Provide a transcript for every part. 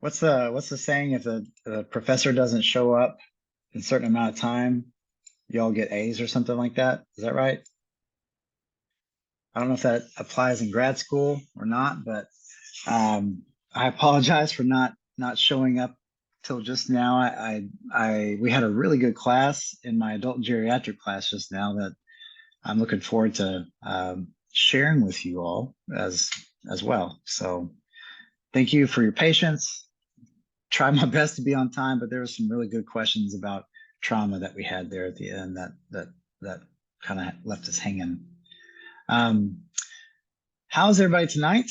What's the saying? If the professor doesn't show up in a certain amount of time, you all get A's or something like that. Is that right? I don't know if that applies in grad school or not, but I apologize for not showing up till just now. We had a really good class in my adult geriatric class just now that I'm looking forward to sharing with you all as well. So thank you for your patience. Try my best to be on time, but there were some really good questions about trauma that we had there at the end that kind of left us hanging. How's everybody tonight?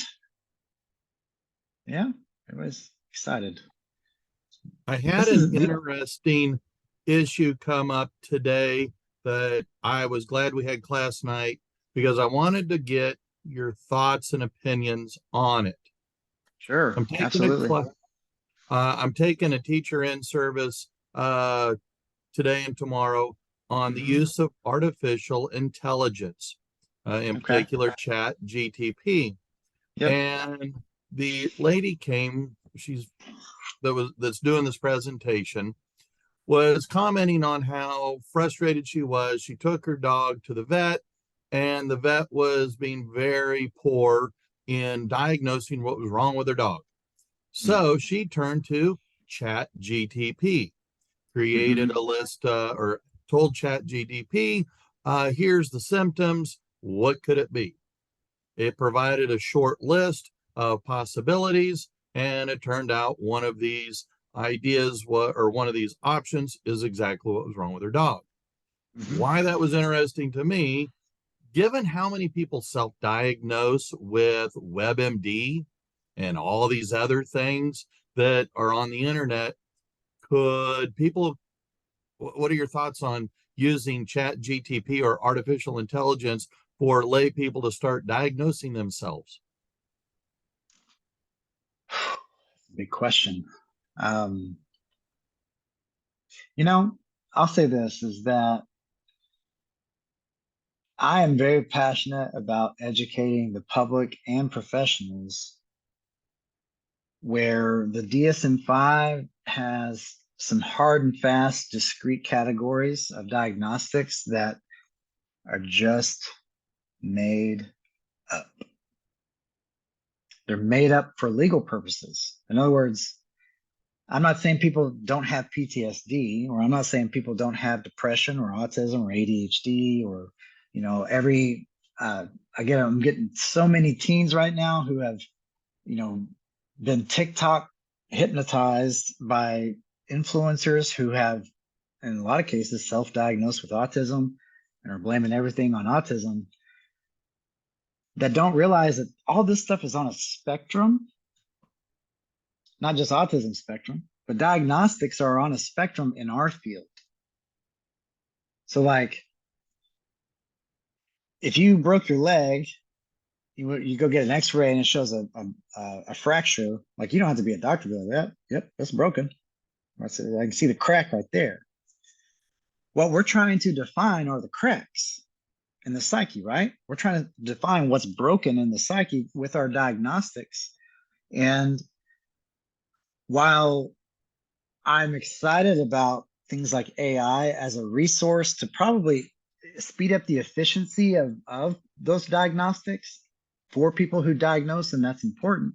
Yeah, everybody's excited. I had an interesting issue come up today that I was glad we had class night because I wanted to get your thoughts and opinions on it. Sure, I'm taking absolutely. I'm taking a teacher in service today and tomorrow on the use of artificial intelligence, in Okay. particular Chat GTP. Yep. And the lady came, that's doing this presentation, was commenting on how frustrated she was. She took her dog to the vet, and the vet was being very poor in diagnosing what was wrong with her dog. So she turned to Chat GTP, created a list or told Chat GTP, here's the symptoms. What could it be? It provided a short list of possibilities, and it turned out one of these ideas or one of these options is exactly what was wrong with her dog. Why that was interesting to me, given how many people self-diagnose with WebMD and all these other things that are on the internet, could people, what are your thoughts on using Chat GTP or artificial intelligence for lay people to start diagnosing themselves? Big question. Um, you know, I'll say this is that I am very passionate about educating the public and professionals where the DSM-5 has some hard and fast, discrete categories of diagnostics that are just made up. They're made up for legal purposes. In other words, I'm not saying people don't have PTSD, or I'm not saying people don't have depression or autism or ADHD or, every, again, I'm getting so many teens right now who have, been TikTok hypnotized by influencers who have, in a lot of cases, self-diagnosed with autism and are blaming everything on autism, that don't realize that all this stuff is on a spectrum, not just autism spectrum, but diagnostics are on a spectrum in our field. So like, if you broke your leg, you go get an x-ray and it shows a fracture, like you don't have to be a doctor to be like, yep, that's broken. I can see the crack right there. What we're trying to define are the cracks in the psyche, right? We're trying to define what's broken in the psyche with our diagnostics. And while I'm excited about things like AI as a resource to probably speed up the efficiency of those diagnostics for people who diagnose, and that's important.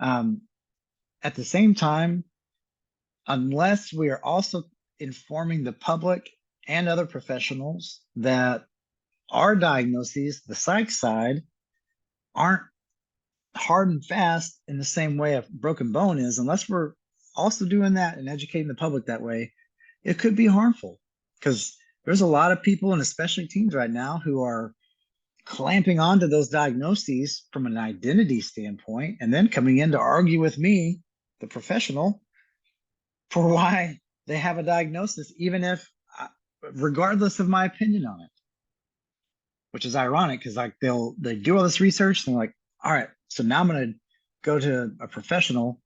At the same time, unless we are also informing the public and other professionals that our diagnoses, the psych side, aren't hard and fast in the same way a broken bone is, unless we're also doing that and educating the public that way, it could be harmful because there's a lot of people, and especially teens right now, who are clamping onto those diagnoses from an identity standpoint and then coming in to argue with me, the professional, for why they have a diagnosis, even if, regardless of my opinion on it, which is ironic because like they do all this research and they're like, all right, so now I'm going to go to a professional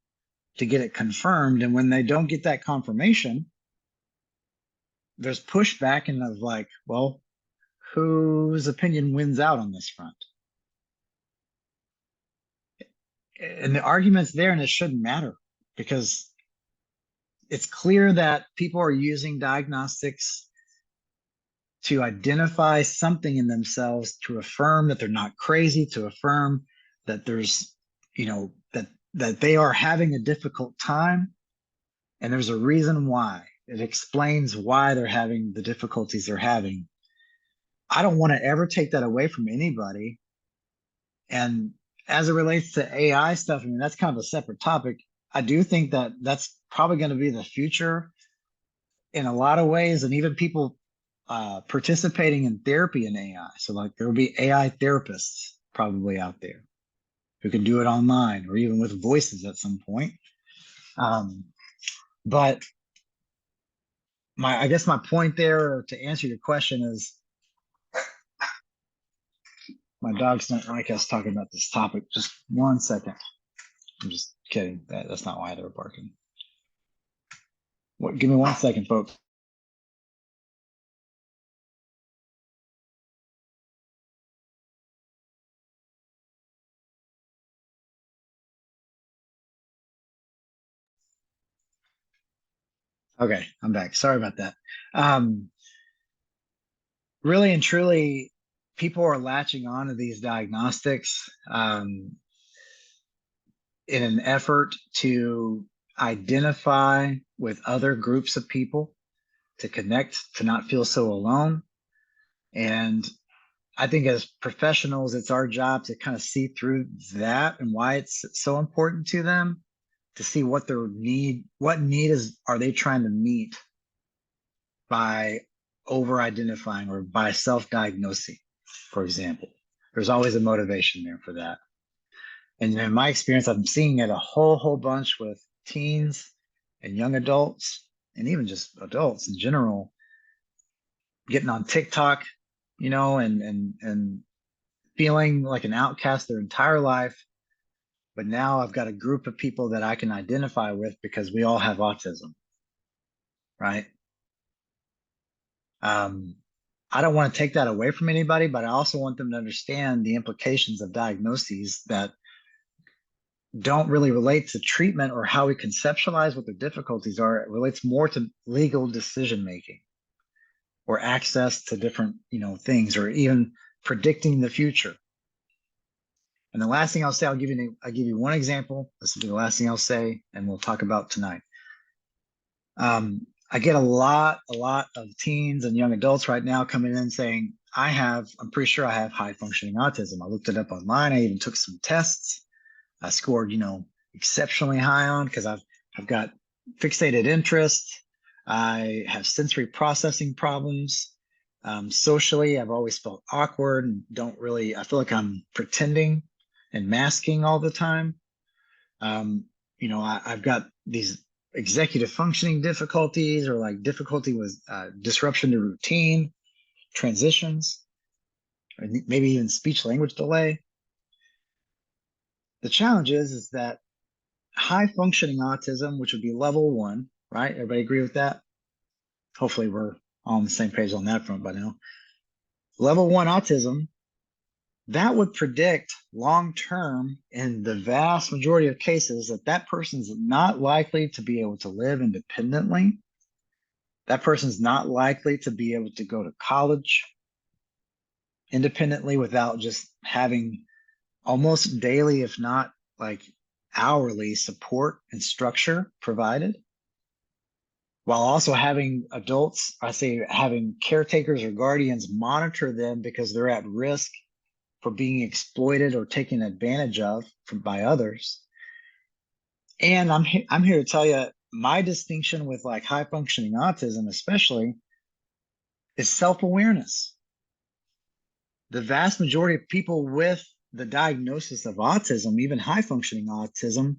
to get it confirmed. And when they don't get that confirmation, there's pushback and of like, well, whose opinion wins out on this front? And the argument's there and it shouldn't matter. because it's clear that people are using diagnostics to identify something in themselves, to affirm that they're not crazy, to affirm that there's, that they are having a difficult time. And there's a reason why. It explains why they're having the difficulties they're having. I don't want to ever take that away from anybody. And as it relates to AI stuff, I mean, that's kind of a separate topic. I do think that that's probably going to be the future in a lot of ways, and even people participating in therapy in AI. So, like, there will be AI therapists probably out there who can do it online or even with voices at some point. But I guess my point there to answer your question is, my dogs don't like us talking about this topic. Just 1 second. I'm just kidding. That's not why they were barking. Give me 1 second, folks. Okay, I'm back. Sorry about that. Really and truly, people are latching on to these diagnostics in an effort to identify with other groups of people, to connect, to not feel so alone. And I think as professionals, it's our job to kind of see through that and why it's so important to them, to see what need are they trying to meet by over identifying or by self-diagnosing, for example. There's always a motivation there for that. And in my experience, I'm seeing it a whole bunch with teens and young adults, and even just adults in general, getting on TikTok, and feeling like an outcast their entire life. But now I've got a group of people that I can identify with because we all have autism, right? I don't want to take that away from anybody, but I also want them to understand the implications of diagnoses that don't really relate to treatment or how we conceptualize what the difficulties are. It relates more to legal decision making or access to different, things, or even predicting the future. And the last thing I'll say, I'll give you one example. This will be the last thing I'll say, and we'll talk about tonight. I get a lot of teens and young adults right now coming in saying, I'm pretty sure I have high functioning autism. I looked it up online. I even took some tests. I scored, exceptionally high on, because I've got fixated interest. I have sensory processing problems. Socially, I've always felt awkward and I feel like I'm pretending and masking all the time. I've got these executive functioning difficulties, or like difficulty with disruption to routine, transitions, or maybe even speech language delay. The challenge is that high functioning autism, which would be level 1, right? Everybody agree with that? Hopefully we're all on the same page on that front by now. Level 1 autism, that would predict long-term, in the vast majority of cases, that person's not likely to be able to live independently. That person's not likely to be able to go to college independently without just having almost daily, if not like hourly, support and structure provided, while also having having caretakers or guardians monitor them because they're at risk for being exploited or taken advantage of by others. And I'm here to tell you, my distinction with like high functioning autism especially is self-awareness. The vast majority of people with the diagnosis of autism, even high functioning autism,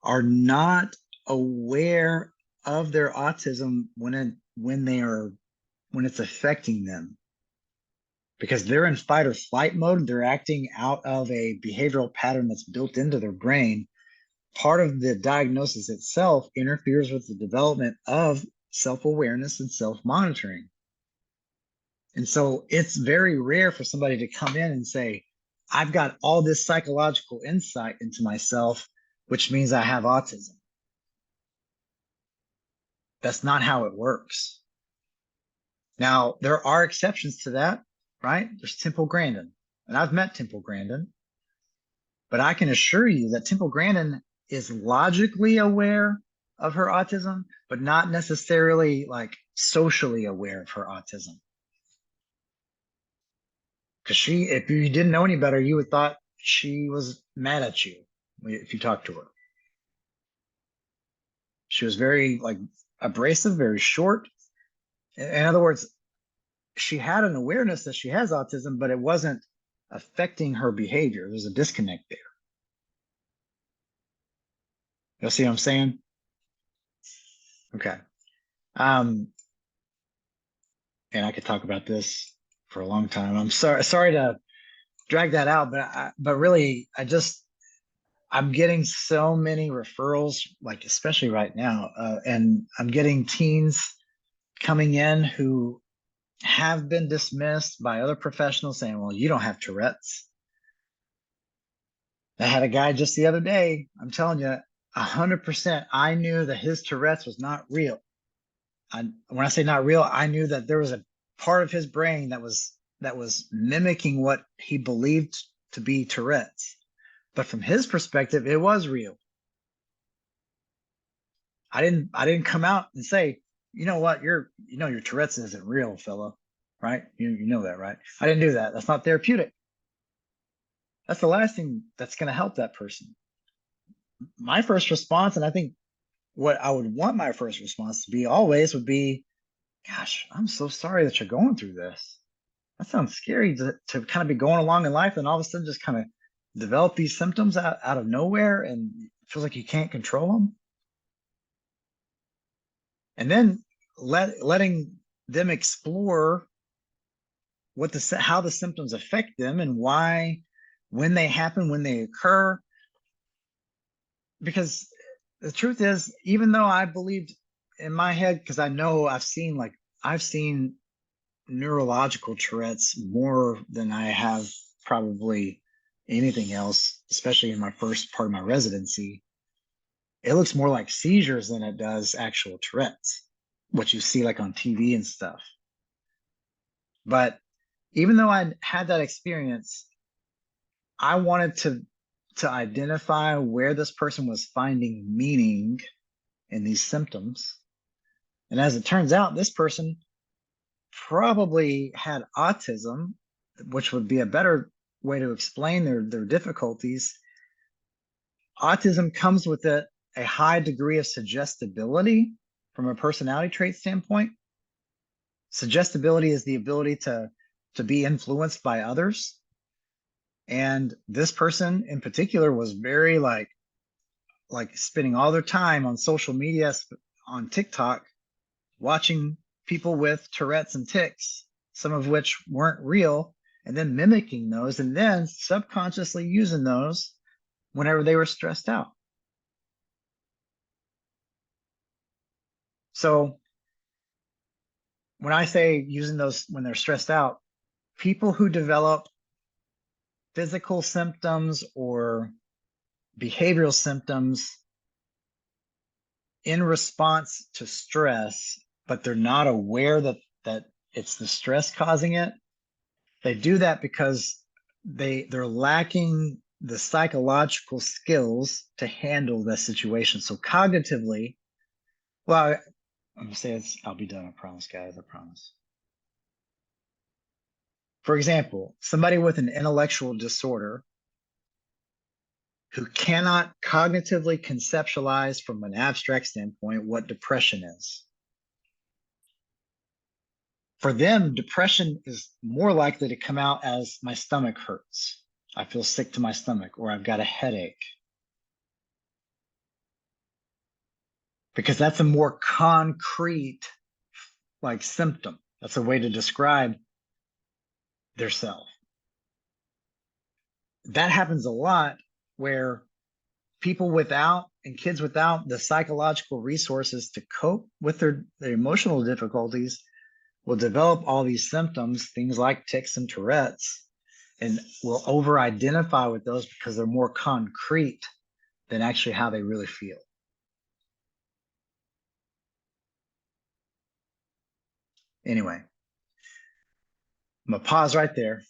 are not aware of their autism when it's affecting them, because they're in fight or flight mode. They're acting out of a behavioral pattern that's built into their brain. Part of the diagnosis itself interferes with the development of self-awareness and self-monitoring. And so it's very rare for somebody to come in and say, I've got all this psychological insight into myself, which means I have autism. That's not how it works. Now, there are exceptions to that, right? There's Temple Grandin, and I've met Temple Grandin, but I can assure you that Temple Grandin is logically aware of her autism, but not necessarily like socially aware of her autism. Because if you didn't know any better, you would thought she was mad at you if you talked to her. She was very like abrasive, very short. In other words, she had an awareness that she has autism, but it wasn't affecting her behavior. There's a disconnect there. You'll see what I'm saying? Okay. And I could talk about this for a long time. I'm sorry to drag that out, but really, I'm getting so many referrals, like especially right now, and I'm getting teens coming in who have been dismissed by other professionals saying, well, you don't have Tourette's. I had a guy just the other day, I'm telling you, 100%, I knew that his Tourette's was not real. When I say not real, I knew that there was a part of his brain that was mimicking what he believed to be Tourette's. But from his perspective, it was real. I didn't come out and say, you know what, your Tourette's isn't real, fella, right? You know that, right? I didn't do that. That's not therapeutic. That's the last thing that's going to help that person. My first response, and I think what I would want my first response to be always would be, gosh, I'm so sorry that you're going through this. That sounds scary to kind of be going along in life and all of a sudden just kind of develop these symptoms out of nowhere and it feels like you can't control them. And then letting them explore how the symptoms affect them and why, when they happen, when they occur. Because the truth is, even though I believed in my head, because I know I've seen neurological Tourette's more than I have probably anything else, especially in my first part of my residency. It looks more like seizures than it does actual Tourette's, what you see like on TV and stuff. But even though I had that experience, I wanted to identify where this person was finding meaning in these symptoms. And as it turns out, this person probably had autism, which would be a better way to explain their difficulties. Autism comes with a high degree of suggestibility from a personality trait standpoint. Suggestibility is the ability to be influenced by others. And this person in particular was very like spending all their time on social media, on TikTok, watching people with Tourette's and tics, some of which weren't real, and then mimicking those and then subconsciously using those whenever they were stressed out. So when I say using those when they're stressed out, people who develop physical symptoms or behavioral symptoms in response to stress, but they're not aware that it's the stress causing it, they do that because they're lacking the psychological skills to handle the situation. So cognitively, well, I'm gonna say this, I'll be done, I promise, guys, I promise. For example, somebody with an intellectual disorder who cannot cognitively conceptualize from an abstract standpoint what depression is. For them, depression is more likely to come out as my stomach hurts. I feel sick to my stomach, or I've got a headache. Because that's a more concrete like symptom. That's a way to describe their self. That happens a lot where people without and kids without the psychological resources to cope with their emotional difficulties will develop all these symptoms, things like tics and Tourette's, and will over-identify with those because they're more concrete than actually how they really feel. Anyway, I'm gonna pause right there.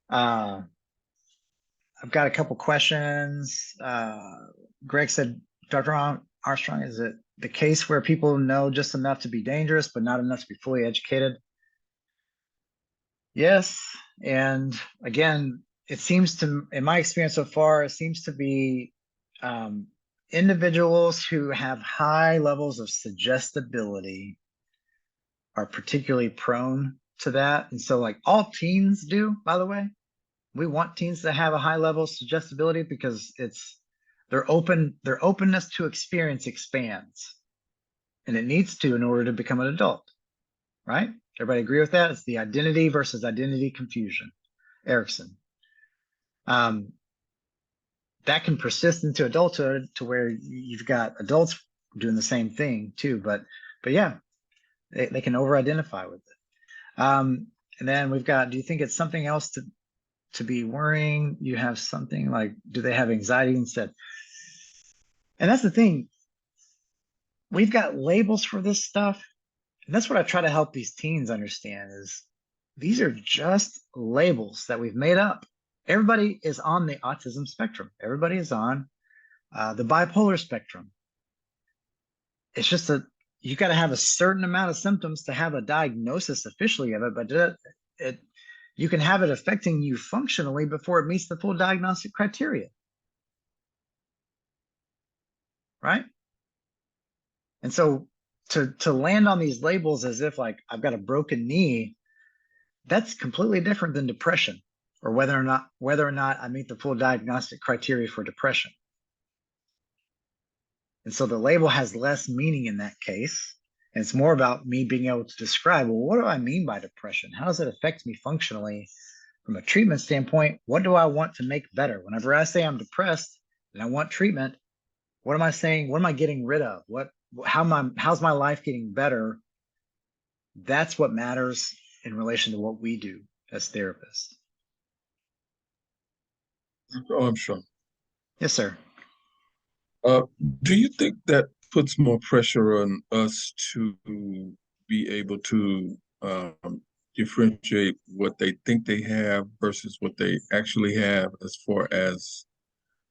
I've got a couple questions. Greg said, Dr. Armstrong, is it the case where people know just enough to be dangerous, but not enough to be fully educated? Yes. And again, it seems to, in my experience so far, it seems to be um, individuals who have high levels of suggestibility are particularly prone to that. And so, like all teens do, by the way, we want teens to have a high level of suggestibility because it's their openness to experience expands, and it needs to in order to become an adult, right? Everybody agree with that? It's the identity versus identity confusion, Erickson. That can persist into adulthood to where you've got adults doing the same thing too. But yeah, they can over-identify with it. And then we've got, do you think it's something else to be worrying? You have something like, do they have anxiety instead? And that's the thing. We've got labels for this stuff. And that's what I try to help these teens understand is these are just labels that we've made up. Everybody is on the autism spectrum. Everybody is on the bipolar spectrum. It's just that you got to have a certain amount of symptoms to have a diagnosis officially of it, but you can have it affecting you functionally before it meets the full diagnostic criteria, right? And so to land on these labels as if like I've got a broken knee, that's completely different than depression, or whether or not I meet the full diagnostic criteria for depression. And so the label has less meaning in that case. And it's more about me being able to describe, well, what do I mean by depression? How does it affect me functionally from a treatment standpoint? What do I want to make better? Whenever I say I'm depressed and I want treatment, what am I saying? What am I getting rid of? How's my life getting better? That's what matters in relation to what we do as therapists. Armstrong, Yes, sir. uh, do you think that puts more pressure on us to be able to differentiate what they think they have versus what they actually have as far as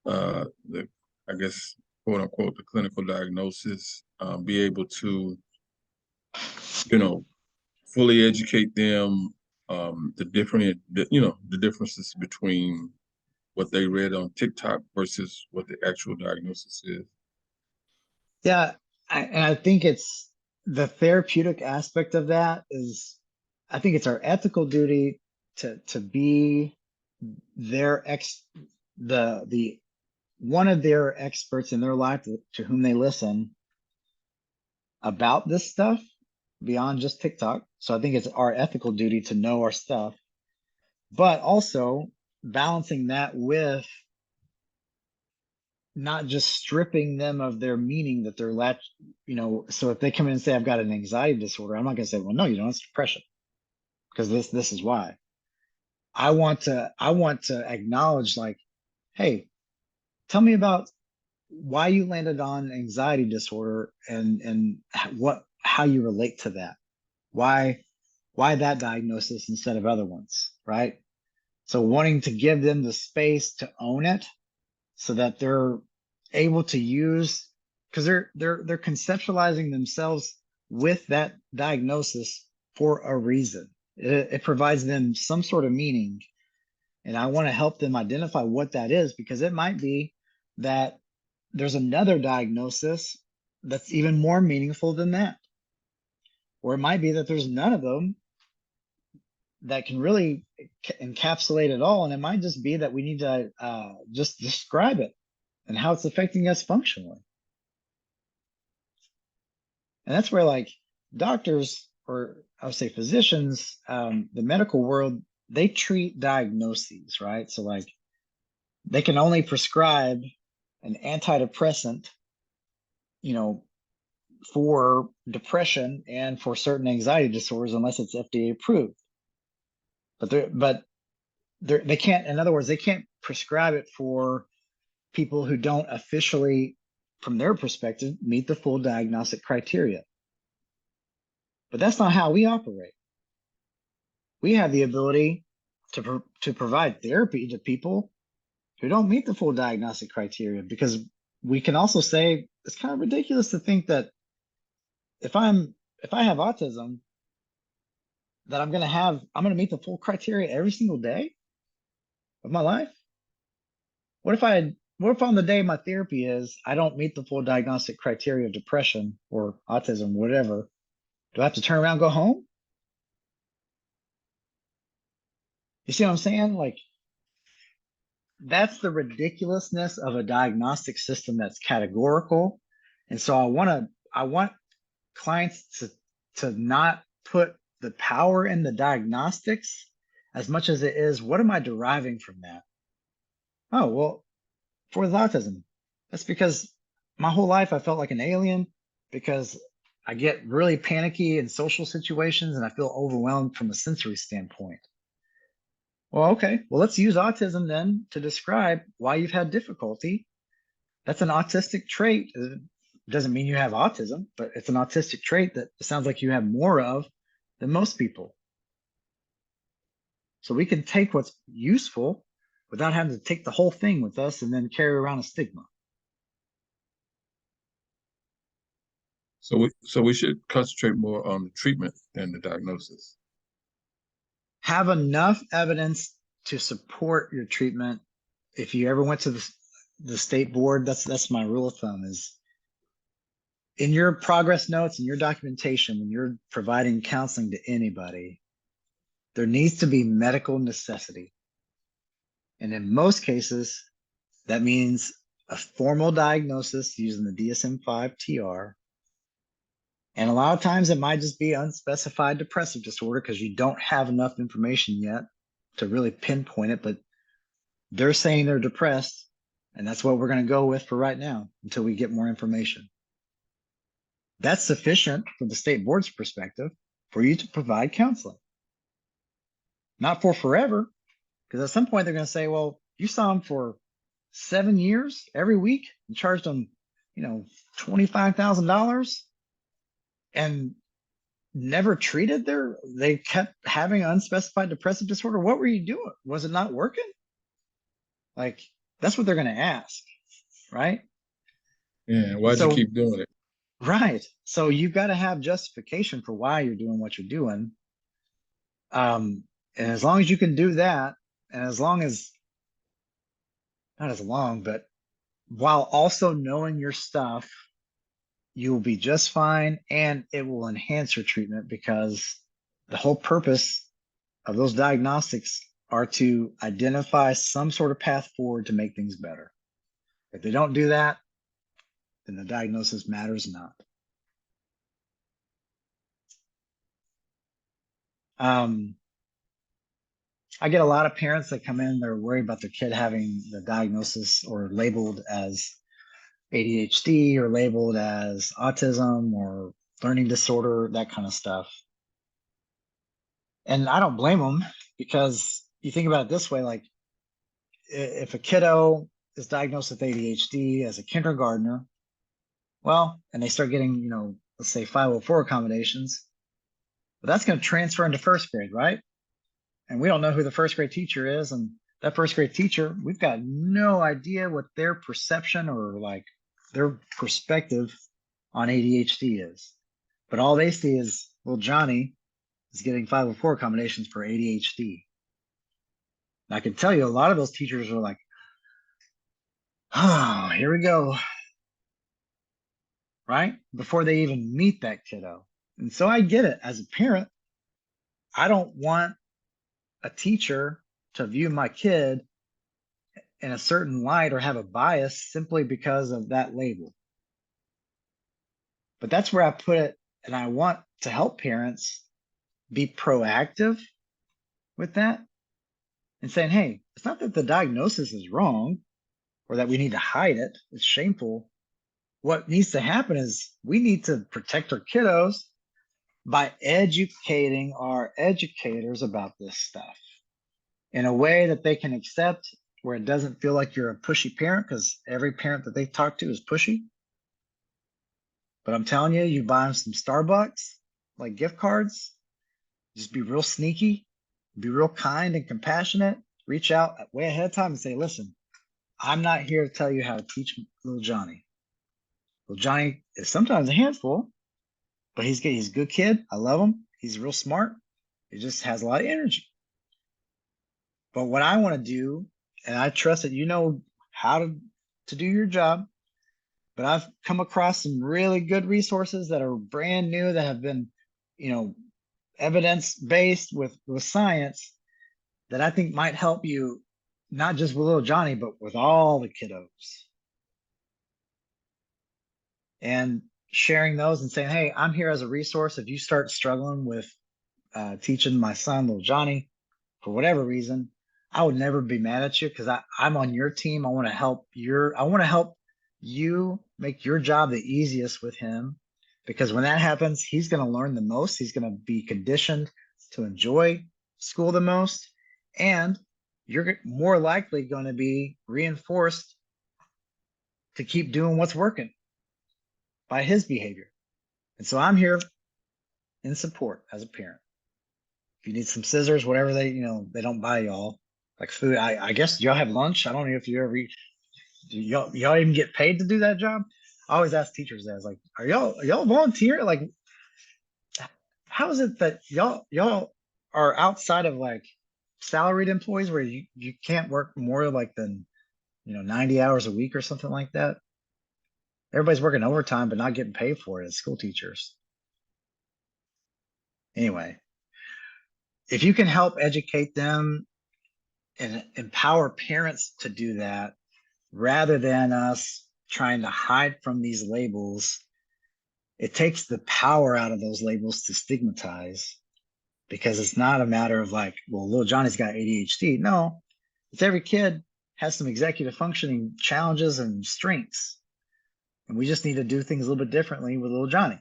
the, I guess, quote unquote, the clinical diagnosis, be able to, you know, fully educate them, the differences between what they read on TikTok versus what the actual diagnosis is. Yeah, and I think it's the therapeutic aspect of that is, I think it's our ethical duty to be their the one of their experts in their life to whom they listen about this stuff beyond just TikTok. So I think it's our ethical duty to know our stuff, but also balancing that with not just stripping them of their meaning that they're so if they come in and say I've got an anxiety disorder, I'm not going to say, well, no, you don't, it's depression, because this is why. I want to acknowledge, like, hey, tell me about why you landed on anxiety disorder and how you relate to that. Why that diagnosis instead of other ones, right? So wanting to give them the space to own it so that they're able to use, because they're conceptualizing themselves with that diagnosis for a reason. It provides them some sort of meaning, and I want to help them identify what that is, because it might be that there's another diagnosis that's even more meaningful than that, or it might be that there's none of them that can really encapsulate it all, and it might just be that we need to just describe it and how it's affecting us functionally. And that's where, like, doctors, or I would say physicians, the medical world, they treat diagnoses, right? So like they can only prescribe an antidepressant, for depression and for certain anxiety disorders unless it's FDA approved. They can't, in other words, they can't prescribe it for people who don't officially, from their perspective, meet the full diagnostic criteria. But that's not how we operate. We have the ability to provide therapy to people who don't meet the full diagnostic criteria, because we can also say it's kind of ridiculous to think that if I have autism, that I'm gonna meet the full criteria every single day of my life. What if on the day my therapy is I don't meet the full diagnostic criteria of depression or autism, whatever? Do I have to turn around and go home? You see what I'm saying? Like, that's the ridiculousness of a diagnostic system that's categorical. And so I want clients to not put the power in the diagnostics as much as it is, what am I deriving from that? Oh, well, for the autism, that's because my whole life I felt like an alien, because I get really panicky in social situations and I feel overwhelmed from a sensory standpoint. Well, okay, well, let's use autism then to describe why you've had difficulty. That's an autistic trait. It doesn't mean you have autism, but it's an autistic trait that it sounds like you have more of than most people. So we can take what's useful without having to take the whole thing with us and then carry around a stigma. So we should concentrate more on the treatment than the diagnosis. Have enough evidence to support your treatment. If you ever went to the state board, that's my rule of thumb, is in your progress notes and your documentation, when you're providing counseling to anybody, there needs to be medical necessity. And in most cases, that means a formal diagnosis using the DSM-5 TR. And a lot of times it might just be unspecified depressive disorder because you don't have enough information yet to really pinpoint it, but they're saying they're depressed, and that's what we're going to go with for right now until we get more information. That's sufficient from the state board's perspective for you to provide counseling. Not for forever, because at some point they're going to say, well, you saw them for 7 years every week and charged them, $25,000 and never treated they kept having unspecified depressive disorder. What were you doing? Was it not working? Like, that's what they're going to ask, right? Yeah, why'd you keep doing it? Right. So you've got to have justification for why you're doing what you're doing. And as long as you can do that, and as long as, not as long, but while also knowing your stuff, you will be just fine, and it will enhance your treatment, because the whole purpose of those diagnostics are to identify some sort of path forward to make things better. If they don't do that, then the diagnosis matters not. I get a lot of parents that come in, they're worried about their kid having the diagnosis or labeled as ADHD or labeled as autism or learning disorder, that kind of stuff. And I don't blame them, because you think about it this way, like, if a kiddo is diagnosed with ADHD as a kindergartner, well, and they start getting, let's say 504 accommodations, but that's going to transfer into first grade, right? And we don't know who the first grade teacher is. And that first grade teacher, we've got no idea what their perception or like their perspective on ADHD is. But all they see is, well, Johnny is getting 504 accommodations for ADHD. And I can tell you a lot of those teachers are like, oh, here we go. Right? Before they even meet that kiddo. And so I get it. As a parent, I don't want a teacher to view my kid in a certain light or have a bias simply because of that label. But that's where I put it, and I want to help parents be proactive with that and saying, hey, it's not that the diagnosis is wrong or that we need to hide it. It's shameful. What needs to happen is we need to protect our kiddos by educating our educators about this stuff in a way that they can accept, where it doesn't feel like you're a pushy parent, because every parent that they talk to is pushy. But I'm telling you, you buy them some Starbucks like gift cards. Just be real sneaky, be real kind and compassionate. Reach out way ahead of time and say, listen, I'm not here to tell you how to teach little Johnny. Little Johnny is sometimes a handful, but he's a good kid. I love him. He's real smart. He just has a lot of energy. But what I want to do, and I trust that you know how to do your job, but I've come across some really good resources that are brand new that have been, you know, evidence-based with science that I think might help you, not just with little Johnny, but with all the kiddos. And sharing those and saying, hey, I'm here as a resource. If you start struggling with teaching my son, little Johnny, for whatever reason, I would never be mad at you because I'm on your team. I want to help you make your job the easiest with him. Because when that happens, he's going to learn the most. He's going to be conditioned to enjoy school the most. And you're more likely going to be reinforced to keep doing what's working by his behavior. And so I'm here in support as a parent. If you need some scissors, whatever they don't buy y'all, like food. I guess y'all have lunch. I don't know if you ever eat. Do y'all even get paid to do that job? I always ask teachers that. I was like, are y'all volunteer? Like, how is it that y'all are outside of like salaried employees where you can't work more like than 90 hours a week or something like that? Everybody's working overtime but not getting paid for it as school teachers. Anyway, if you can help educate them and empower parents to do that rather than us trying to hide from these labels, it takes the power out of those labels to stigmatize, because it's not a matter of like, well, little Johnny's got ADHD. No, it's every kid has some executive functioning challenges and strengths. And we just need to do things a little bit differently with little Johnny.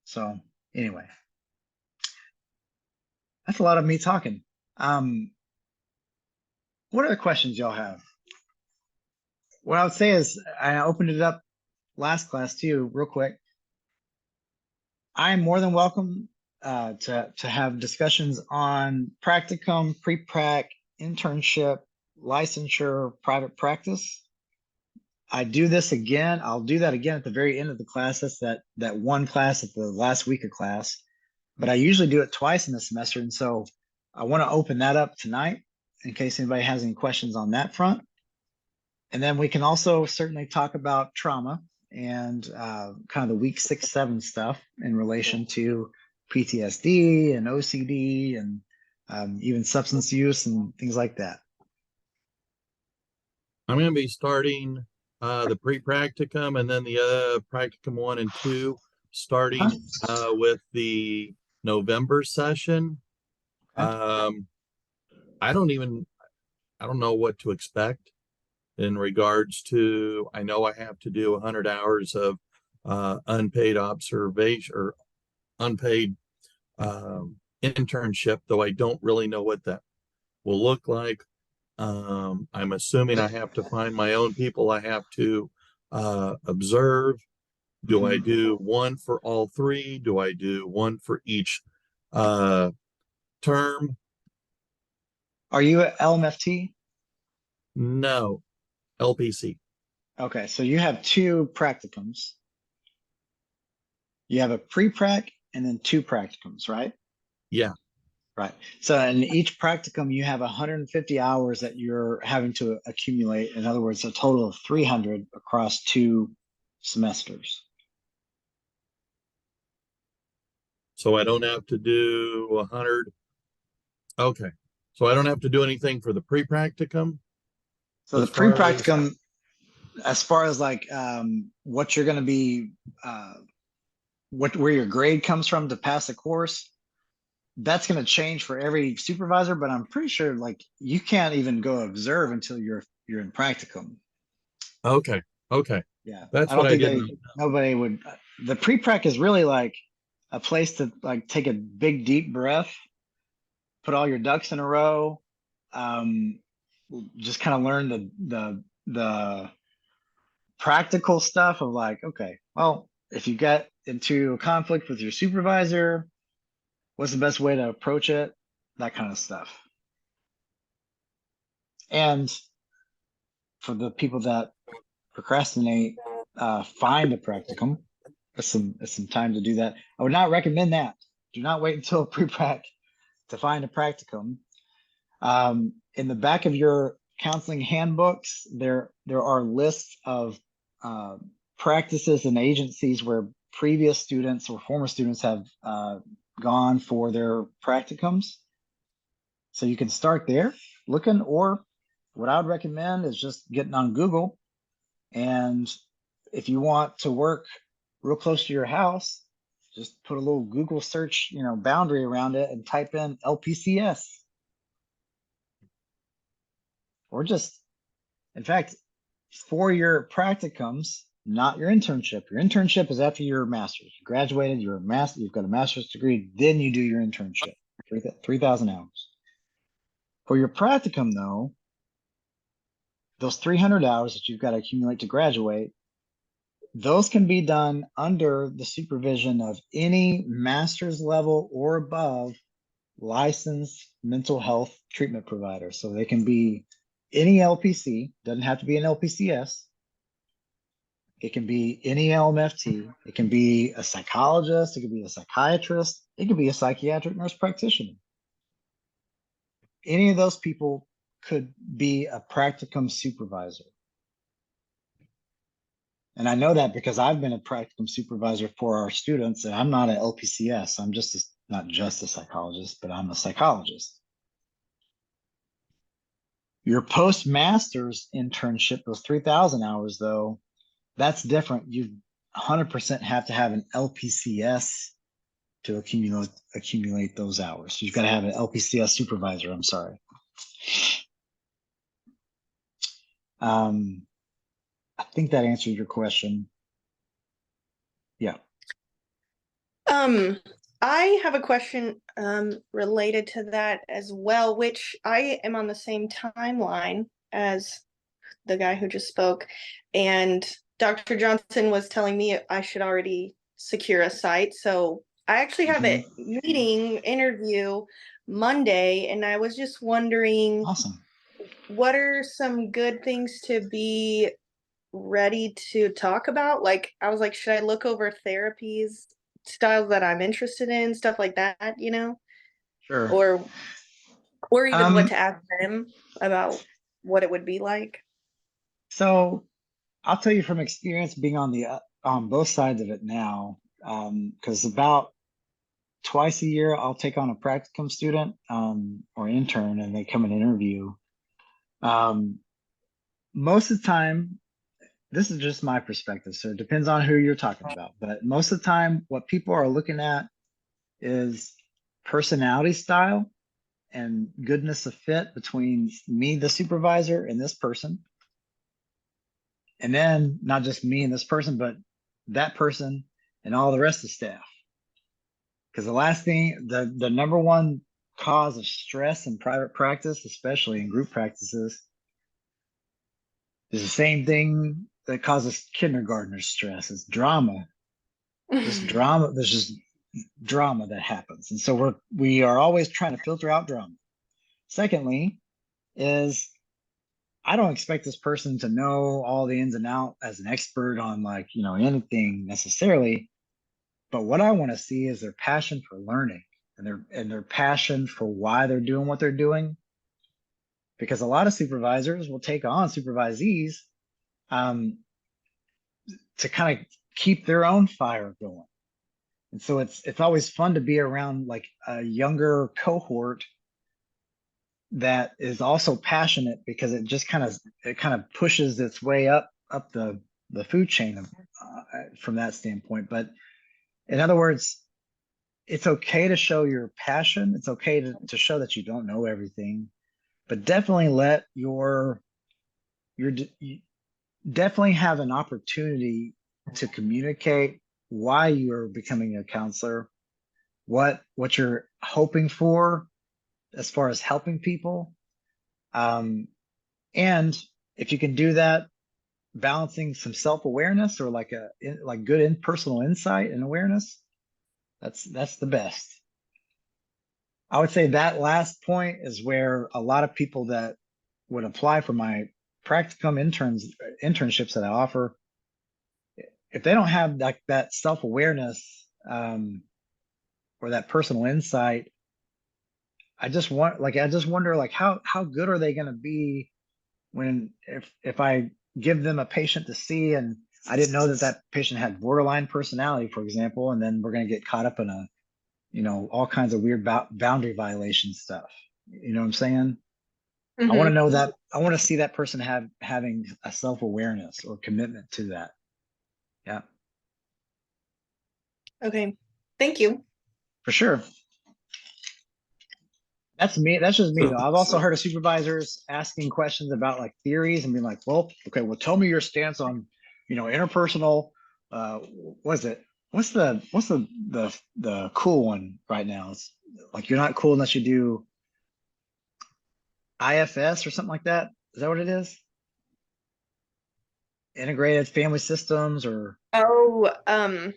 So anyway, that's a lot of me talking. What other questions y'all have? What I would say is, I opened it up last class too, real quick. I am more than welcome to have discussions on practicum, pre-prac, internship, licensure, private practice. I do this again. I'll do that again at the very end of the class. That's that one class at the last week of class. But I usually do it twice in the semester. And so I want to open that up tonight in case anybody has any questions on that front. And then we can also certainly talk about trauma and kind of the week 6, 7 stuff in relation to PTSD and OCD and even substance use and things like that. I'm going to be starting the pre-practicum and then the practicum 1 and 2, starting with the November session. Okay. I don't know what to expect in regards to, I know I have to do 100 hours of unpaid observation or unpaid internship, though I don't really know what that will look like. I'm assuming I have to find my own people I have to observe. Do I do one for all 3? Do I do one for each term? Are you at LMFT? No, LPC. Okay, so you have 2 practicums. You have a pre-prac and then 2 practicums, right? Yeah. Right. So in each practicum, you have 150 hours that you're having to accumulate. In other words, a total of 300 across 2 semesters. So I don't have to do 100. Okay. So I don't have to do anything for the pre-practicum? So the pre-practicum, as far as like what you're going to be, where your grade comes from to pass the course, that's going to change for every supervisor. But I'm pretty sure like you can't even go observe until you're in practicum. Okay. Okay. Yeah, That's I don't what I think didn't. nobody would. The pre-prac is really like a place to like take a big deep breath, put all your ducks in a row, just kind of learn the practical stuff of like, okay, well, if you get into a conflict with your supervisor, what's the best way to approach it? That kind of stuff. And for the people that procrastinate, find a practicum. It's some time to do that. I would not recommend that. Do not wait until pre-prac to find a practicum. In the back of your counseling handbooks, there are lists of practices and agencies where previous students or former students have gone for their practicums. So you can start there looking, or what I would recommend is just getting on Google. And if you want to work real close to your house, just put a little Google search, boundary around it and type in LPCS. Or just, in fact, for your practicums, not your internship. Your internship is after your master's. You graduated, you've got a master's degree, then you do your internship, 3,000 hours. For your practicum, though, those 300 hours that you've got to accumulate to graduate, those can be done under the supervision of any master's level or above licensed mental health treatment provider. So they can be any LPC, doesn't have to be an LPCS. It can be any LMFT. It can be a psychologist. It can be a psychiatrist. It can be a psychiatric nurse practitioner. Any of those people could be a practicum supervisor. And I know that because I've been a practicum supervisor for our students, and I'm not an LPCS. I'm not just a psychologist, but I'm a psychologist. Your postmaster's internship, those 3,000 hours, though, that's different. You 100% have to have an LPCS to accumulate those hours. So you've got to have an LPCS supervisor. I'm sorry. I think that answered your question. Yeah. I have a question related to that as well, which I am on the same timeline as the guy who just spoke. And Dr. Johnson was telling me I should already secure a site. So I actually have a interview Monday, and I was just wondering, awesome, what are some good things to be ready to talk about? Like, I was like, should I look over therapies, styles that I'm interested in, stuff like that, Sure. Or even what to ask them about what it would be like. So I'll tell you from experience being on both sides of it now, because about twice a year I'll take on a practicum student or intern, and they come and interview. Most of the time, this is just my perspective, so it depends on who you're talking about. But most of the time, what people are looking at is personality style and goodness of fit between me, the supervisor, and this person. And then not just me and this person, but that person and all the rest of the staff. Because the last thing, the number one cause of stress in private practice, especially in group practices, is the same thing that causes kindergartner stress. It's drama. There's just drama that happens. And so we are always trying to filter out drama. Secondly, is I don't expect this person to know all the ins and outs as an expert on anything necessarily. But what I want to see is their passion for learning and their passion for why they're doing what they're doing. Because a lot of supervisors will take on supervisees to kind of keep their own fire going. And so it's always fun to be around like a younger cohort that is also passionate, because it just kind of pushes its way up the food chain from that standpoint. But in other words, it's okay to show your passion. It's okay to show that you don't know everything, but definitely let you definitely have an opportunity to communicate why you're becoming a counselor, what you're hoping for as far as helping people. And if you can do that balancing some self-awareness or like like good in personal insight and awareness, that's the best. I would say that last point is where a lot of people that would apply for my practicum internships that I offer, if they don't have like that self-awareness or that personal insight, I just wonder like how good are they going to be when if I give them a patient to see and I didn't know that that patient had borderline personality, for example, and then we're going to get caught up in a, you know, all kinds of weird boundary violation stuff. You know what I'm saying? I want to know that, I want to see that person having a self-awareness or commitment to that. Yeah, Okay. Thank you. for sure. That's me. That's just me though. I've also heard of supervisors asking questions about like theories and being like, well, okay, well, tell me your stance on, you know, interpersonal, what is it? What's the cool one right now? It's like, you're not cool unless you do IFS or something like that. Is that what it is? Integrated family systems or Oh, I actually have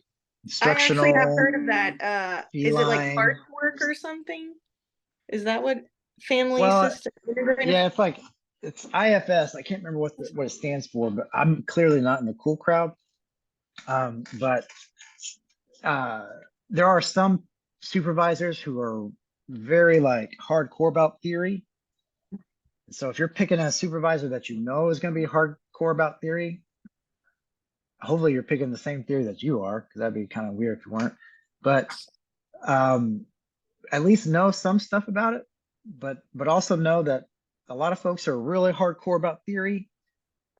instructional, heard of that. Is it like feline. heart work or something? Is that what family Well, system integrative? yeah, it's like it's IFS. I can't remember what it stands for, but I'm clearly not in the cool crowd. But uh, there are some supervisors who are very like hardcore about theory. So if you're picking a supervisor that you know is going to be hardcore about theory, hopefully you're picking the same theory that you are, because that'd be kind of weird if you weren't. But um, at least know some stuff about it. But also know that a lot of folks are really hardcore about theory,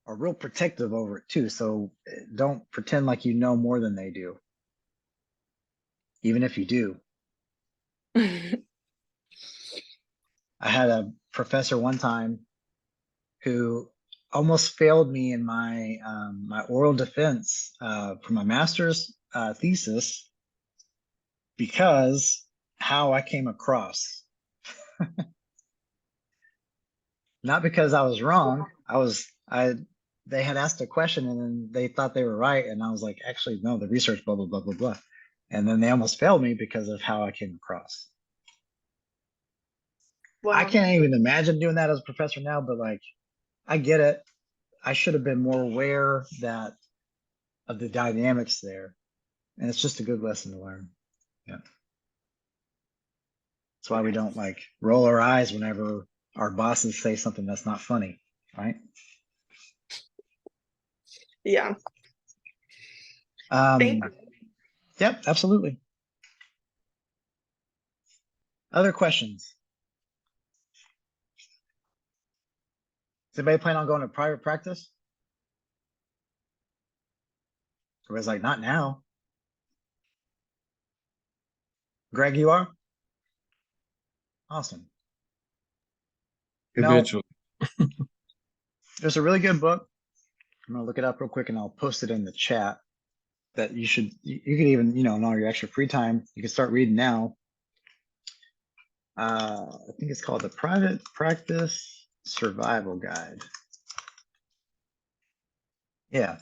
are real protective over it too. So don't pretend like you know more than they do, even if you do. I had a professor one time who almost failed me in my oral defense for my master's thesis because how I came across. Not because I was wrong. They had asked a question and then they thought they were right. And I was like, actually, no, the research, blah, blah, blah, blah, blah. And then they almost failed me because of how I came across. I Wow. can't even imagine doing that as a professor now, but like, I get it. I should have been more aware that of the dynamics there. And it's just a good lesson to learn. Yeah. That's why we don't like roll our eyes whenever our bosses say something that's not funny, right? Yeah. Thank you. Yep, absolutely. Other questions? Does anybody plan on going to private practice? Everybody's like, not now. Greg, you are? Awesome. Eventually. There's a really good book. I'm gonna look it up real quick and I'll post it in the chat that you could even, you know, in all your extra free time, you can start reading now. I think it's called The Private Practice Survival Guide. Yeah.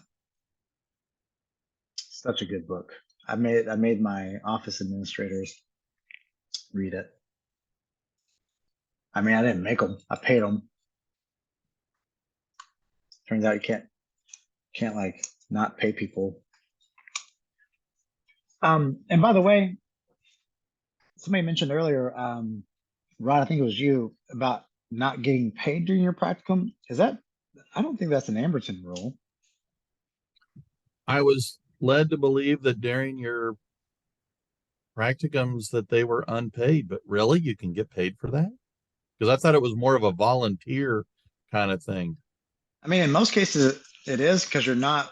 Such a good book. I made my office administrators read it. I mean, I didn't make them. I paid them. Turns out you can't like not pay people. And by the way, somebody mentioned earlier, Rod, I think it was you, about not getting paid during your practicum. I don't think that's an Amberton rule. I was led to believe that during your practicums that they were unpaid, but really you can get paid for that? Because I thought it was more of a volunteer kind of thing. I mean, in most cases it is, because you're not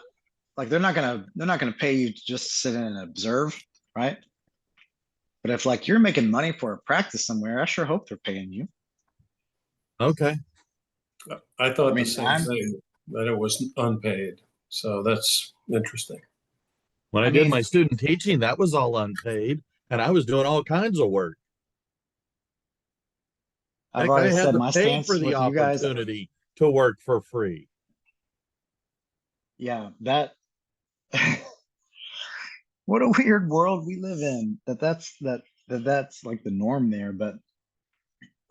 like they're not gonna pay you to just sit in and observe, right? But if like you're making money for a practice somewhere, I sure hope they're paying you. Okay. I thought I mean, the same thing, that it was unpaid. So that's interesting. When I did my student teaching, that was all unpaid, and I was doing all kinds of work. I've Heck, I already had said to my pay stance for the with you guys. opportunity to work for free. Yeah, that what a weird world we live in. That's like the norm there. But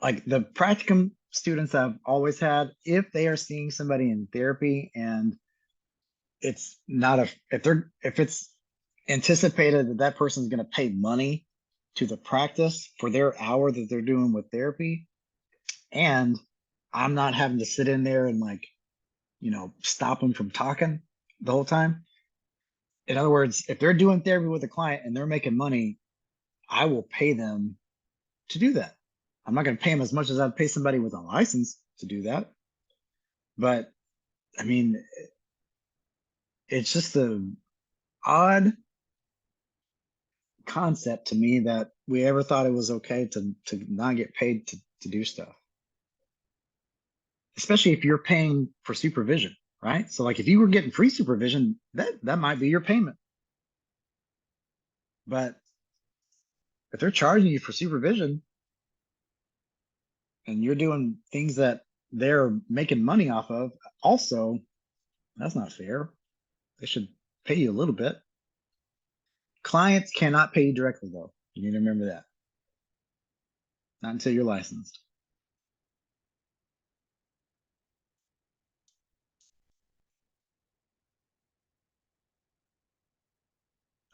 like the practicum students I've always had, if they are seeing somebody in therapy and it's not a if it's anticipated that that person's going to pay money to the practice for their hour that they're doing with therapy, and I'm not having to sit in there and like, stop them from talking the whole time. In other words, if they're doing therapy with a client and they're making money, I will pay them to do that. I'm not going to pay them as much as I'd pay somebody with a license to do that. But I mean, it's just a odd concept to me that we ever thought it was okay to not get paid to do stuff, especially if you're paying for supervision, right? So like if you were getting free supervision, that might be your payment. But if they're charging you for supervision and you're doing things that they're making money off of, also, that's not fair. They should pay you a little bit. Clients cannot pay you directly, though. You need to remember that. Not until you're licensed.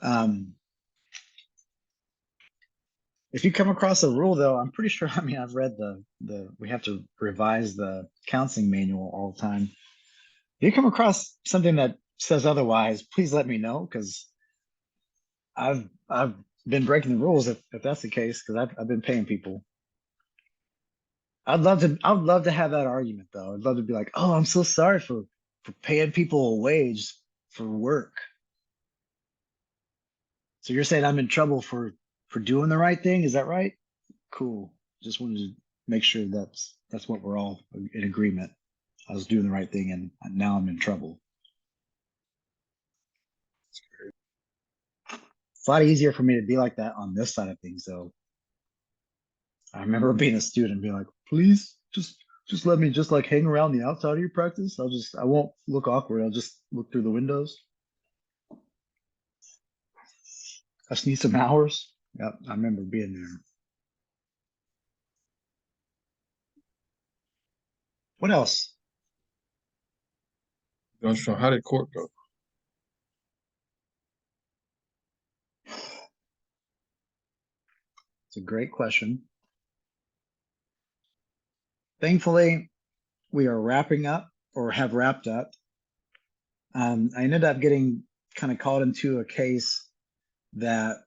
Um, if you come across a rule, though, I'm pretty sure. I mean, I've read we have to revise the counseling manual all the time. If you come across something that says otherwise, please let me know, because I've been breaking the rules if that's the case, because I've been paying people. I'd love to have that argument though. I'd love to be like, oh, I'm so sorry for paying people a wage for work. So you're saying I'm in trouble for doing the right thing? Is that right? Cool. Just wanted to make sure that's what we're all in agreement. I was doing the right thing and now I'm in trouble. It's a lot easier for me to be like that on this side of things though. I remember being a student and being like, please just let me just like hang around the outside of your practice. I won't look awkward. I'll just look through the windows. I just need some hours. Yep, I remember being there. What else? Johnson, how did court go? It's a great question. Thankfully, we are wrapping up or have wrapped up. I ended up getting kind of called into a case that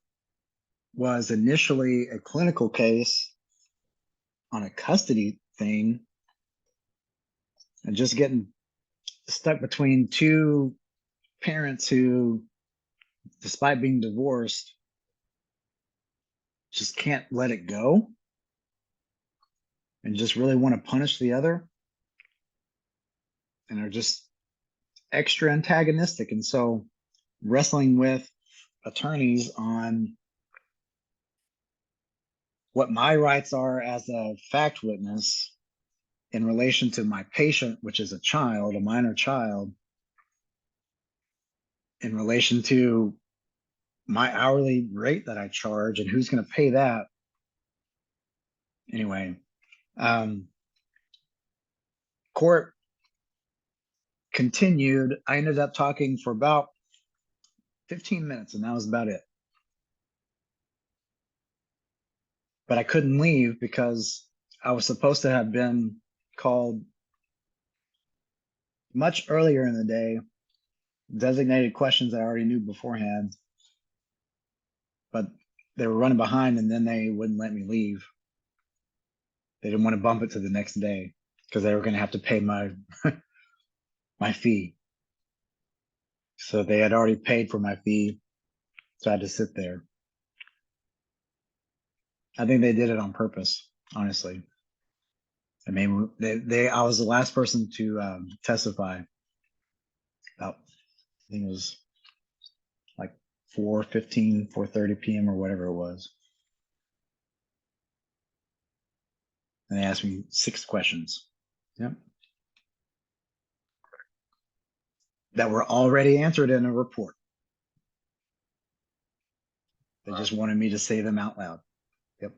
was initially a clinical case on a custody thing and just getting stuck between two parents who, despite being divorced, just can't let it go and just really want to punish the other and are just extra antagonistic. And so wrestling with attorneys on what my rights are as a fact witness in relation to my patient, which is a child, a minor child, in relation to my hourly rate that I charge and who's going to pay that. Anyway, court continued. I ended up talking for about 15 minutes and that was about it. But I couldn't leave because I was supposed to have been called much earlier in the day, designated questions I already knew beforehand, but they were running behind and then they wouldn't let me leave. They didn't want to bump it to the next day because they were going to have to pay my my fee. So they had already paid for my fee, so I had to sit there. I think they did it on purpose, honestly. I mean, I was the last person to testify. About, I think it was like 4:15, 4:30 p.m. or whatever it was. And they asked me 6 questions. Yep. that were already answered in a report. They just wanted me to say them out loud. Yep.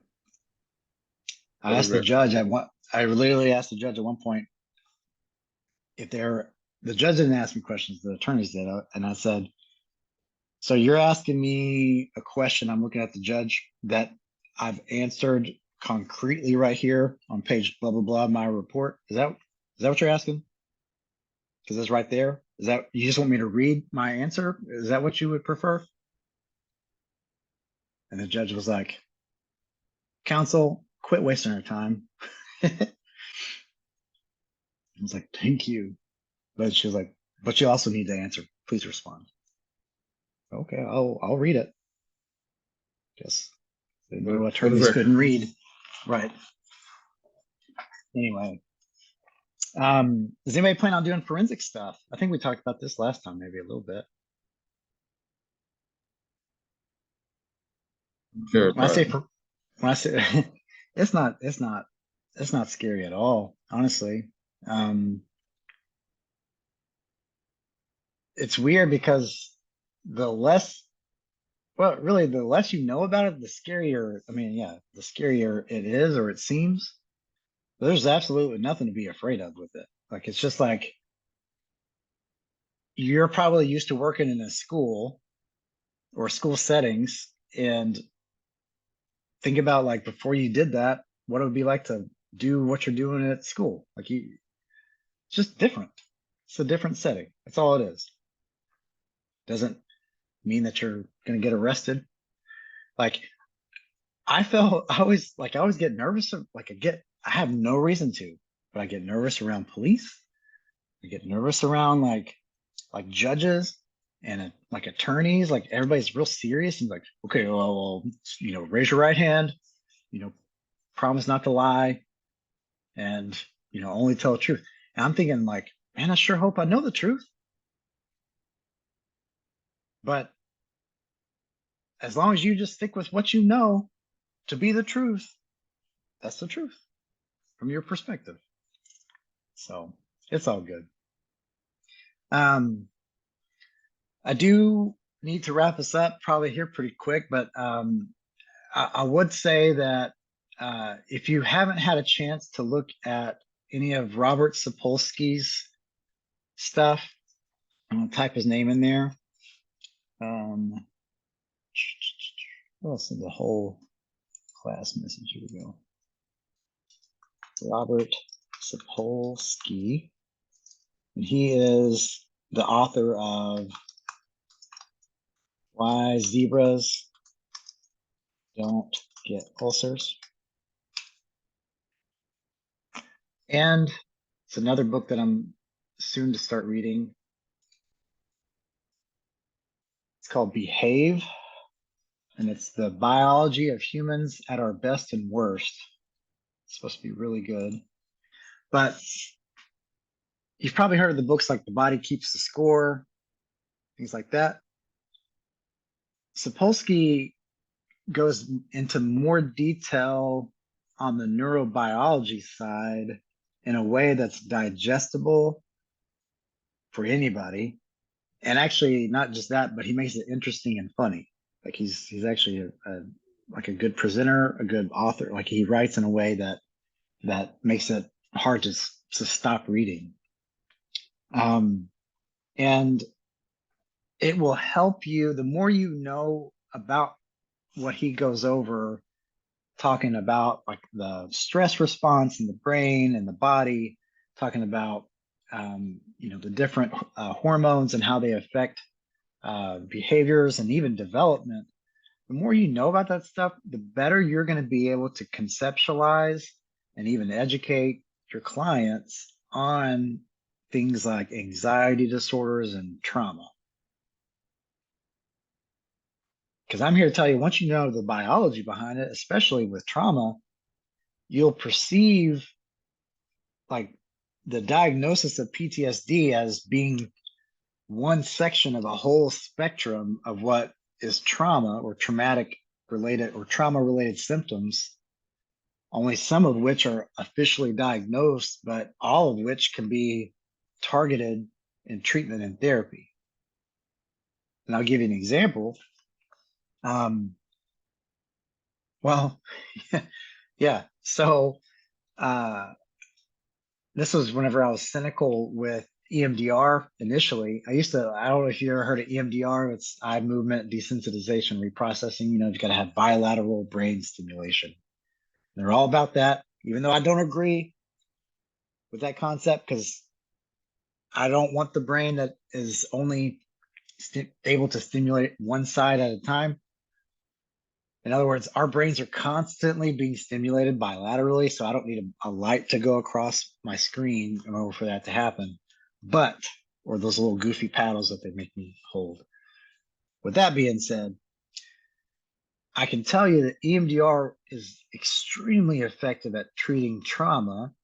I asked the judge I literally asked the judge at one point if the judge didn't ask me questions, the attorneys did. And I said, so you're asking me a question. I'm looking at the judge that I've answered concretely right here on page blah, blah, blah, my report. Is that what you're asking? Because it's right there. Is that, you just want me to read my answer? Is that what you would prefer? And the judge was like, counsel, quit wasting our time. I was like, thank you. But she was like, but you also need to answer. Please respond. Okay, I'll read it. Guess no attorneys couldn't read. Right. Anyway. Does anybody plan on doing forensic stuff? I think we talked about this last time, maybe a little bit. When I say it's not scary at all, honestly. It's weird because the less you know about it, the scarier, the scarier it is, or it seems. There's absolutely nothing to be afraid of with it. Like, it's just like, you're probably used to working in a school or school settings, and think about, like, before you did that, what it would be like to do what you're doing at school. Like, it's just different. It's a different setting. That's all it is. Doesn't mean that you're going to get arrested. Like, I always get nervous. I have no reason to, but I get nervous around police. I get nervous around like judges and like attorneys. Like, everybody's real serious and like, okay, well, raise your right hand, promise not to lie, and only tell the truth. And I'm thinking, like, man, I sure hope I know the truth. But as long as you just stick with what you know to be the truth, that's the truth from your perspective. So it's all good. I do need to wrap us up probably here pretty quick, but I would say that if you haven't had a chance to look at any of Robert Sapolsky's stuff, I'm gonna type his name in there. What else in the whole class message? Here we go. Robert Sapolsky. And he is the author of Why Zebras Don't Get Ulcers. And it's another book that I'm soon to start reading. It's called Behave, and it's the biology of humans at our best and worst. It's supposed to be really good. But you've probably heard of the books like The Body Keeps the Score, things like that. Sapolsky goes into more detail on the neurobiology side in a way that's digestible for anybody. And actually, not just that, but he makes it interesting and funny. Like, he's actually a good presenter, a good author. Like, he writes in a way that makes it hard to stop reading. And it will help you, the more you know about what he goes over, talking about like the stress response in the brain and the body, talking about the different hormones and how they affect behaviors and even development. The more you know about that stuff, the better you're going to be able to conceptualize and even educate your clients on things like anxiety disorders and trauma. Because I'm here to tell you, once you know the biology behind it, especially with trauma, you'll perceive like the diagnosis of PTSD as being one section of a whole spectrum of what is trauma or traumatic related or trauma related symptoms, only some of which are officially diagnosed, but all of which can be targeted in treatment and therapy. And I'll give you an example. Well, yeah. So this was whenever I was cynical with EMDR initially. I don't know if you ever heard of EMDR. It's eye movement desensitization reprocessing. You've got to have bilateral brain stimulation. They're all about that, even though I don't agree with that concept, because I don't want the brain that is only able to stimulate one side at a time. In other words, our brains are constantly being stimulated bilaterally, so I don't need a light to go across my screen in order for that to happen. Or those little goofy paddles that they make me hold. With that being said, I can tell you that EMDR is extremely effective at treating trauma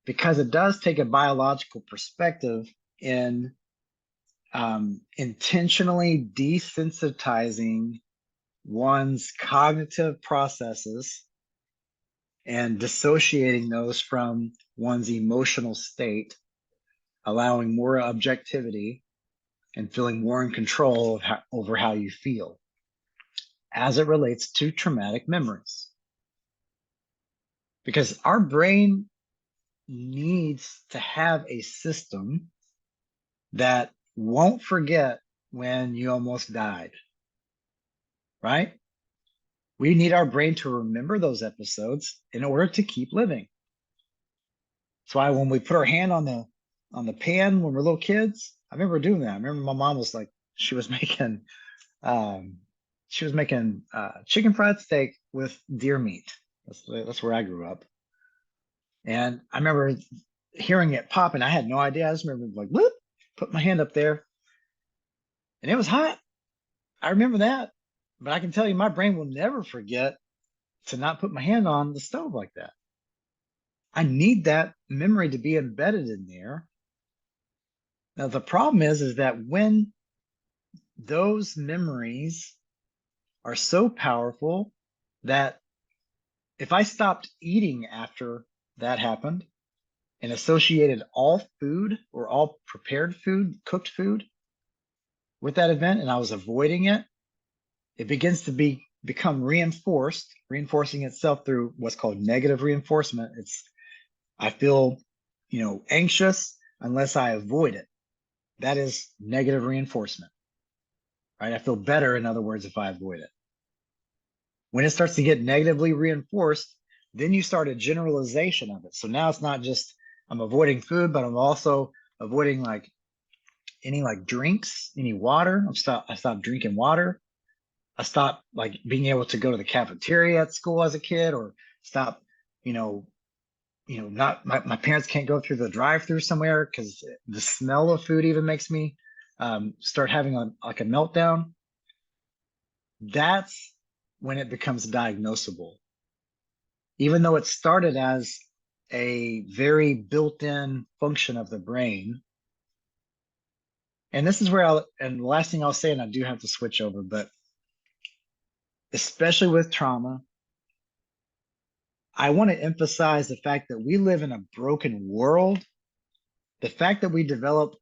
because it does take a biological perspective in intentionally desensitizing one's cognitive processes and dissociating those from one's emotional state, allowing more objectivity and feeling more in control over how you feel as it relates to traumatic memories. Because our brain needs to have a system that won't forget when you almost died, right? We need our brain to remember those episodes in order to keep living. That's why when we put our hand on the pan when we're little kids, I remember doing that. I remember my mom was like, she was making chicken fried steak with deer meat. That's where I grew up. And I remember hearing it pop, and I had no idea. I just remember like, whoop, put my hand up there, and it was hot. I remember that, but I can tell you, my brain will never forget to not put my hand on the stove like that. I need that memory to be embedded in there. Now, the problem is that when those memories are so powerful that if I stopped eating after that happened and associated all food or all prepared food, cooked food with that event, and I was avoiding it, it begins to become reinforcing itself through what's called negative reinforcement. I feel, anxious unless I avoid it. That is negative reinforcement, right? I feel better, in other words, if I avoid it. When it starts to get negatively reinforced, then you start a generalization of it. So now it's not just I'm avoiding food, but I'm also avoiding any drinks, any water. I stopped drinking water. I stopped being able to go to the cafeteria at school as a kid, or stop, not my parents can't go through the drive-through somewhere because the smell of food even makes me start having a meltdown. That's when it becomes diagnosable. Even though it started as a very built-in function of the brain. And this is where and the last thing I'll say, and I do have to switch over, but especially with trauma, I want to emphasize the fact that we live in a broken world. The fact that we develop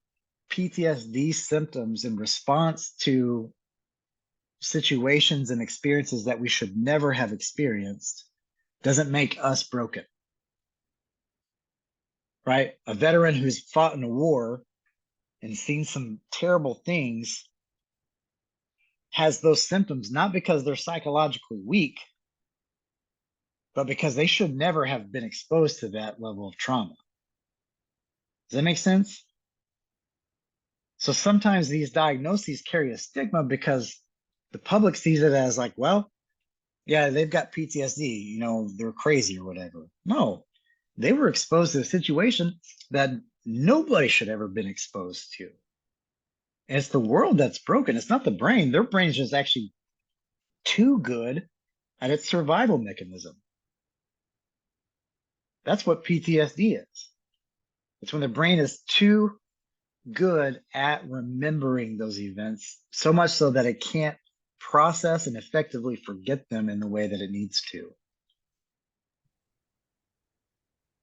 PTSD symptoms in response to situations and experiences that we should never have experienced doesn't make us broken, right? A veteran who's fought in a war and seen some terrible things has those symptoms, not because they're psychologically weak, but because they should never have been exposed to that level of trauma. Does that make sense? So sometimes these diagnoses carry a stigma because the public sees it as well, yeah, they've got PTSD, they're crazy or whatever. No, they were exposed to a situation that nobody should ever been exposed to. And it's the world that's broken. It's not the brain. Their brain's just actually too good at its survival mechanism. That's what PTSD is. It's when the brain is too good at remembering those events, so much so that it can't process and effectively forget them in the way that it needs to.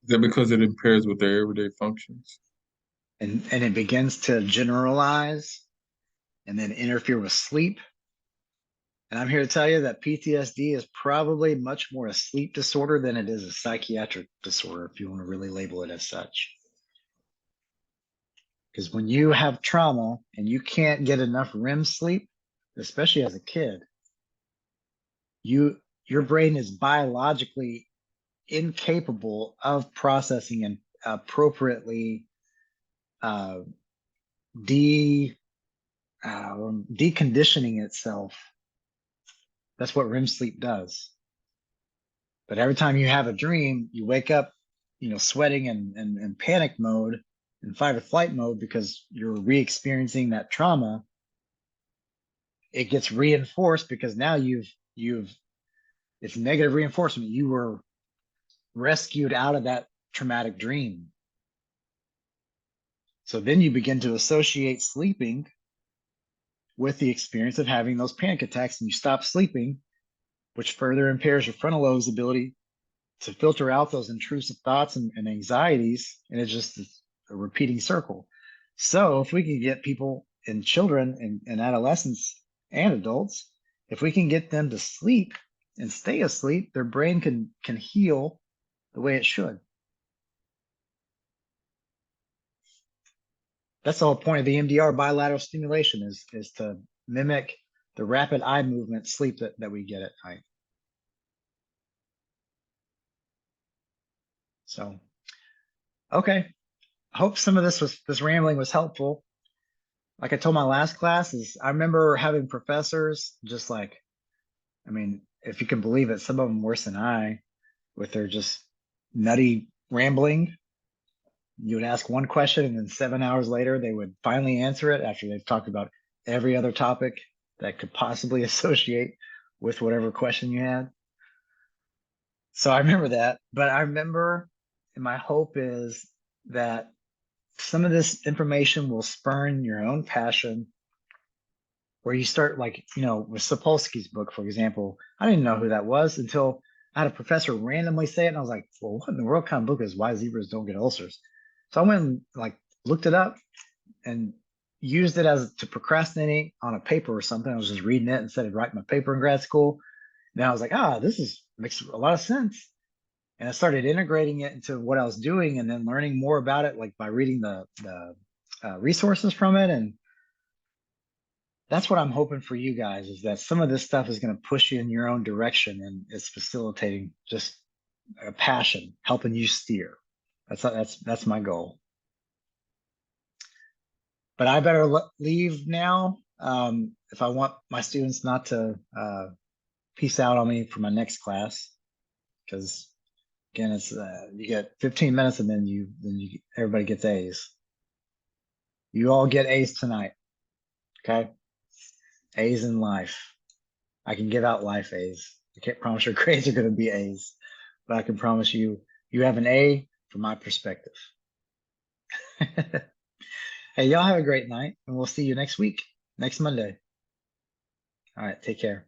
Is that because it impairs with their everyday functions? and it begins to generalize and then interfere with sleep. And I'm here to tell you that PTSD is probably much more a sleep disorder than it is a psychiatric disorder, if you want to really label it as such. Because when you have trauma and you can't get enough REM sleep, especially as a kid, your brain is biologically incapable of processing and appropriately deconditioning itself. That's what REM sleep does. But every time you have a dream, you wake up, sweating and panic mode and fight or flight mode because you're re-experiencing that trauma. It gets reinforced because now it's negative reinforcement. You were rescued out of that traumatic dream. So then you begin to associate sleeping with the experience of having those panic attacks, and you stop sleeping, which further impairs your frontal lobe's ability to filter out those intrusive thoughts and anxieties. And it's just a repeating circle. So if we can get people and children and adolescents and adults, if we can get them to sleep and stay asleep, their brain can heal the way it should. That's the whole point of the MDR bilateral stimulation is to mimic the rapid eye movement sleep that we get at night. So, okay. I hope some of this rambling was helpful. Like I told my last class, I remember having professors just like, I mean, if you can believe it, some of them worse than I, with their just nutty rambling. You would ask one question and then 7 hours later, they would finally answer it after they've talked about every other topic that could possibly associate with whatever question you had. So I remember that, but I remember, and my hope is that some of this information will spurn your own passion, where you start, like, with Sapolsky's book, for example. I didn't know who that was until I had a professor randomly say it, and I was like, well, what in the world kind of book is Why Zebras Don't Get Ulcers? So I went and looked it up and used it to procrastinate on a paper or something. I was just reading it instead of writing my paper in grad school. Then I was like, this makes a lot of sense. And I started integrating it into what I was doing and then learning more about it, like by reading the resources from it. And that's what I'm hoping for you guys, is that some of this stuff is going to push you in your own direction, and it's facilitating just a passion, helping you steer. That's my goal. But I better leave now if I want my students not to peace out on me for my next class, because again, it's you get 15 minutes and then everybody gets A's. You all get A's tonight, okay? A's in life. I can give out life A's. I can't promise your grades are going to be A's, but I can promise you have an A from my perspective. Hey, y'all have a great night, and we'll see you next week, next Monday. All right, take care.